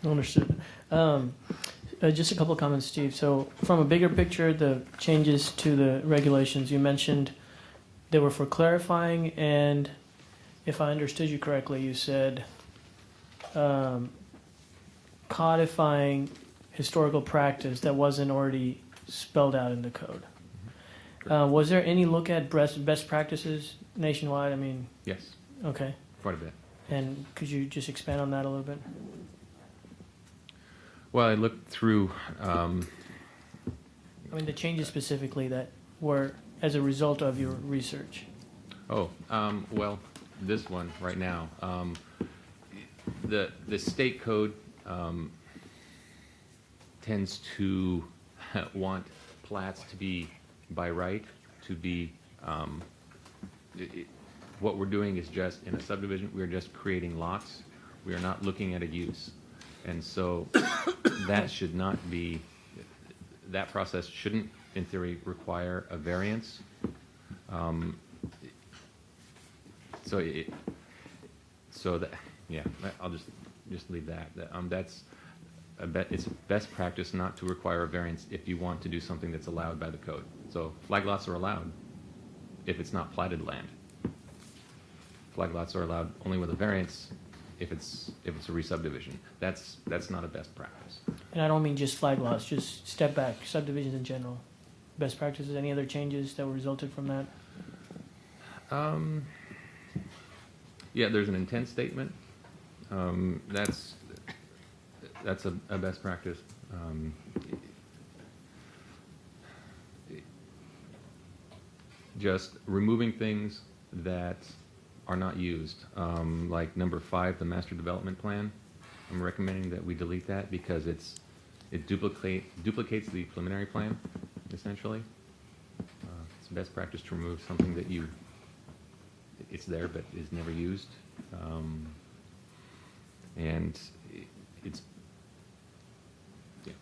Understood. Just a couple of comments, Steve. So from a bigger picture, the changes to the regulations, you mentioned they were for clarifying, and if I understood you correctly, you said codifying historical practice that wasn't already spelled out in the code. Was there any look at best practices nationwide? I mean, Yes, okay. quite a bit. And could you just expand on that a little bit? Well, I looked through. I mean, the changes specifically that were as a result of your research. Well, this one right now, the state code tends to want plats to be by right, to be. What we're doing is just in a subdivision, we're just creating lots. We are not looking at a use, and so that should not be. That process shouldn't, in theory, require a variance. I'll just leave that. It's best practice not to require a variance if you want to do something that's allowed by the code. So flag lots are allowed if it's not platted land. Flag lots are allowed only with a variance if it's a re-subdivision. That's not a best practice. And I don't mean just flag lots, just step back, subdivisions in general. Best practices, any other changes that were resulted from that? Yeah, there's an intent statement. That's a best practice. Just removing things that are not used, like number 5, the master development plan. I'm recommending that we delete that because it duplicates the preliminary plan, essentially. It's best practice to remove something that it's there but is never used, and it's yeah.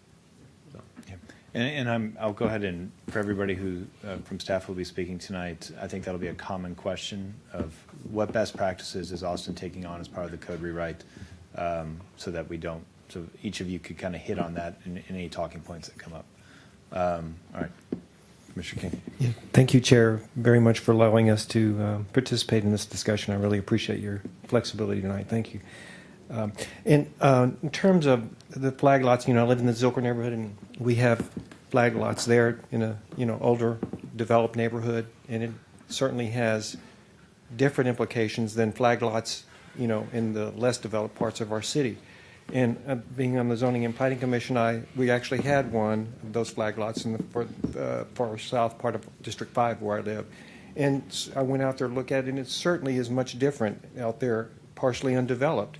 So. Yeah. And I'll go ahead and, for everybody who from staff will be speaking tonight, I think that'll be a common question of what best practices is Austin taking on as part of the code rewrite, so that we don't. So each of you could kind of hit on that in any talking points that come up. All right, Commissioner King. Yeah, thank you, Chair, very much for allowing us to participate in this discussion. I really appreciate your flexibility tonight. Thank you. In terms of the flag lots, I live in the Zilker neighborhood, and we have flag lots there in a older, developed neighborhood, and it certainly has different implications than flag lots, in the less developed parts of our city. And being on the Zoning and Platting Commission, we actually had one of those flag lots in the far south part of District 5 where I live. And I went out there to look at it, and it certainly is much different out there, partially undeveloped,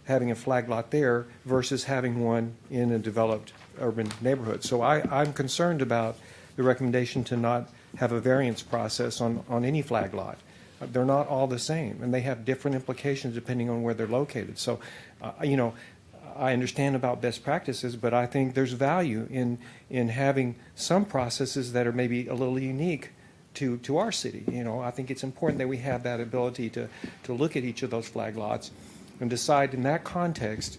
having a flag lot there versus having one in a developed urban neighborhood. So I'm concerned about the recommendation to not have a variance process on any flag lot. They're not all the same, and they have different implications depending on where they're located. So, I understand about best practices, but I think there's value in having some processes that are maybe a little unique to our city. I think it's important that we have that ability to look at each of those flag lots and decide in that context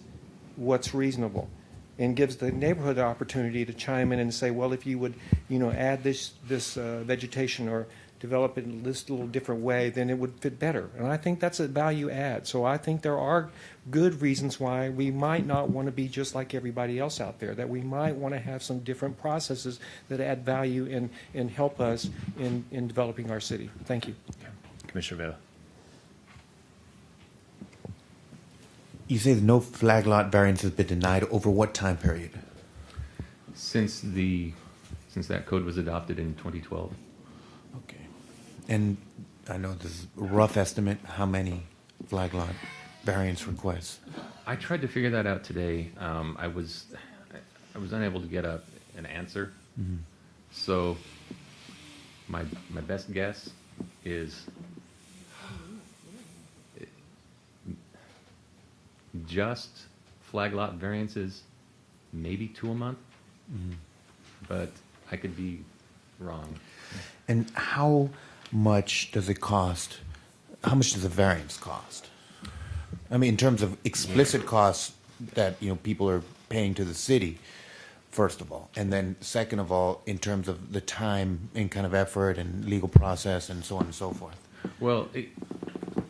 what's reasonable, and gives the neighborhood the opportunity to chime in and say, well, if you would, add this vegetation or develop it in this little different way, then it would fit better. And I think that's a value add. So I think there are good reasons why we might not want to be just like everybody else out there, that we might want to have some different processes that add value and help us in developing our city. Thank you. Okay. Commissioner Vela. You say that no flag lot variance has been denied. Over what time period? Since that code was adopted in 2012. Okay. And I know this is a rough estimate. How many flag lot variance requests? I tried to figure that out today. I was unable to get an answer. Mm-hmm. So my best guess is just flag lot variances, maybe 2 a month, Mm-hmm. but I could be wrong. And how much does it cost? How much does a variance cost? I mean, in terms of explicit costs, that, people are paying to the city, first of all. And then second of all, in terms of the time and kind of effort and legal process and so on and so forth. Well,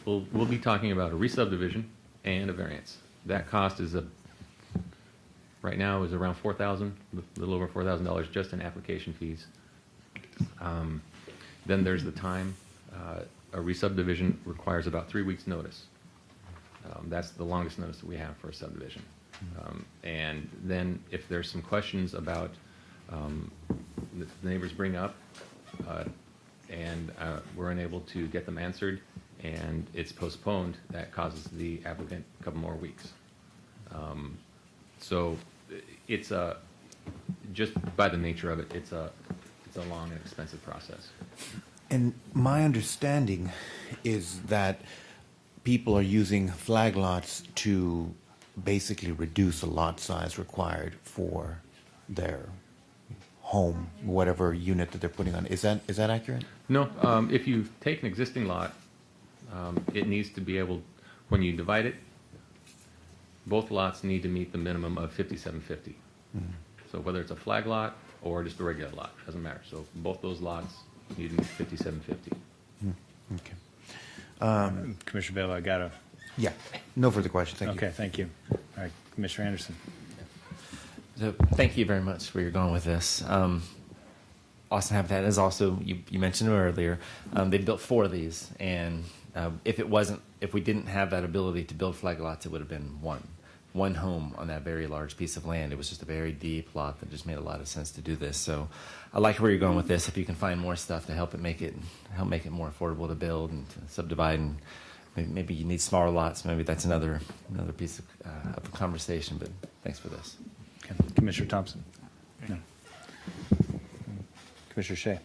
we'll be talking about a re-subdivision and a variance. That cost is right now is around $4,000, a little over $4,000 just in application fees. Then there's the time. A re-subdivision requires about 3 weeks' notice. That's the longest notice that we have for a subdivision. And then if there's some questions about the neighbors bring up, and we're unable to get them answered, and it's postponed, that causes the applicant a couple more weeks. So it's just by the nature of it, it's a long and expensive process. And my understanding is that people are using flag lots to basically reduce the lot size required for their home, whatever unit that they're putting on. Is that accurate? No, if you take an existing lot, it needs to be able, when you divide it, both lots need to meet the minimum of 5750. So whether it's a flag lot or just a regular lot, doesn't matter. So both those lots need to meet 5750. Okay. Commissioner Bailey, I got to. Yeah. No further questions. Thank you. Okay, thank you. All right, Commissioner Anderson. So thank you very much where you're going with this. Austin Habitat is also, you mentioned earlier, they built 4 of these, and if we didn't have that ability to build flag lots, it would have been one home on that very large piece of land. It was just a very deep lot that just made a lot of sense to do this. So I like where you're going with this. If you can find more stuff to help make it more affordable to build and to subdivide, and maybe you need smaller lots. Maybe that's another piece of the conversation. But thanks for this. Okay. Commissioner Thompson. No. Commissioner Shea.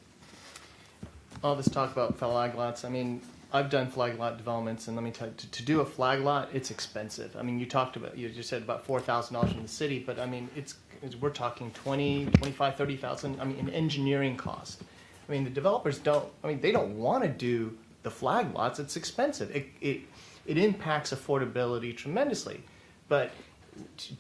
All this talk about flag lots, I mean, I've done flag lot developments, and let me tell you, to do a flag lot, it's expensive. I mean, you just said about $4,000 in the city, but I mean, we're talking 20, 25, 30,000. I mean, in engineering cost. I mean, the developers they don't want to do the flag lots. It's expensive. It impacts affordability tremendously. But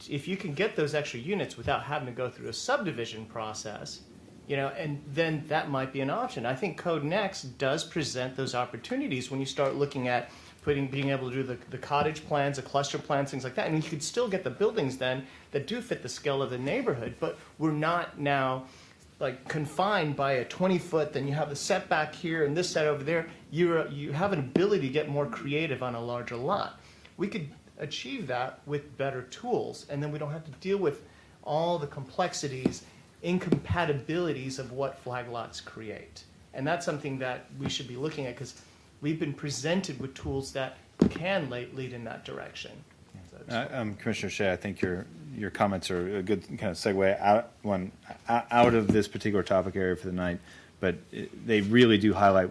if you can get those extra units without having to go through a subdivision process, and then that might be an option. I think CodeNext does present those opportunities when you start looking at being able to do the cottage plans, the cluster plans, things like that. And you could still get the buildings then that do fit the scale of the neighborhood, but we're not now like confined by a 20-foot, then you have the setback here and this set over there. You have an ability to get more creative on a larger lot. We could achieve that with better tools, and then we don't have to deal with all the complexities, incompatibilities of what flag lots create. And that's something that we should be looking at, because we've been presented with tools that can lead in that direction. Commissioner Shea, I think your comments are a good kind of segue out of this particular topic area for the night, but they really do highlight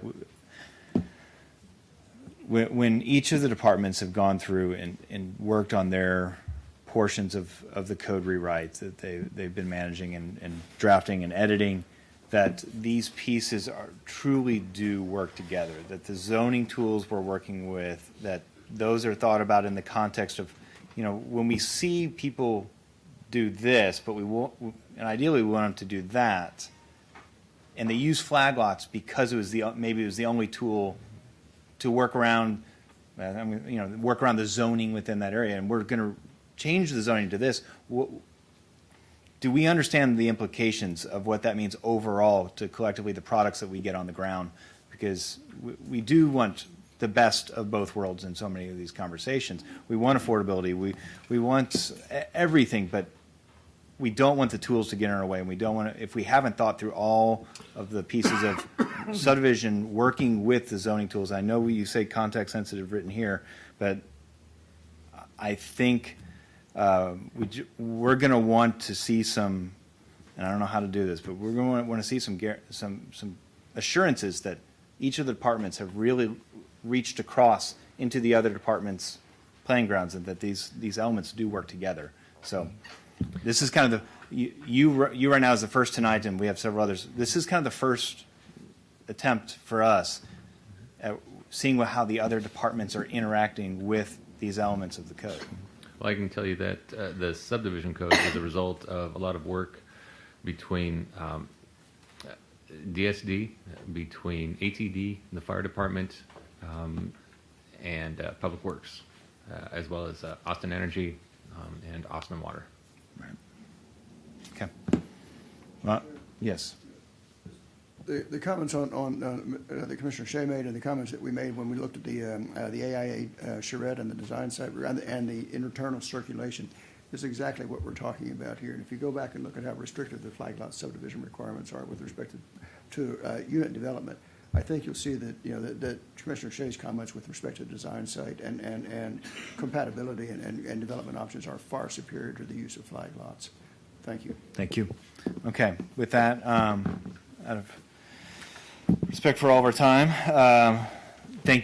when each of the departments have gone through and worked on their portions of the code rewrites that they've been managing and drafting and editing, that these pieces truly do work together, that the zoning tools we're working with, that those are thought about in the context of, when we see people do this, but and ideally we want them to do that, and they use flag lots because maybe it was the only tool to work around, work around the zoning within that area, and we're going to change the zoning to this. Do we understand the implications of what that means overall to collectively the products that we get on the ground? Because we do want the best of both worlds in so many of these conversations. We want affordability. We want everything, but we don't want the tools to get in our way. And we don't want to, if we haven't thought through all of the pieces of subdivision working with the zoning tools. I know you say context sensitive written here, but I think we're going to want to see some, and I don't know how to do this, but we're going to want to see some assurances that each of the departments have really reached across into the other departments' playing grounds, and that these elements do work together. So this is kind of you right now is the first tonight, and we have several others. This is kind of the first attempt for us at seeing how the other departments are interacting with these elements of the code. Well, I can tell you that the subdivision code is a result of a lot of work between DSD, between ATD, the fire department, and Public Works, as well as Austin Energy and Austin Water. Right. Okay. Well, yes. The comments on the Commissioner Shea made and the comments that we made when we looked at the AIA charrette and the design site and the internal circulation is exactly what we're talking about here. And if you go back and look at how restrictive the flag lot subdivision requirements are with respect to unit development, I think you'll see that that Commissioner Shea's comments with respect to the design site and compatibility and development options are far superior to the use of flag lots. Thank you. Thank you. Okay. With that, out of respect for all of our time,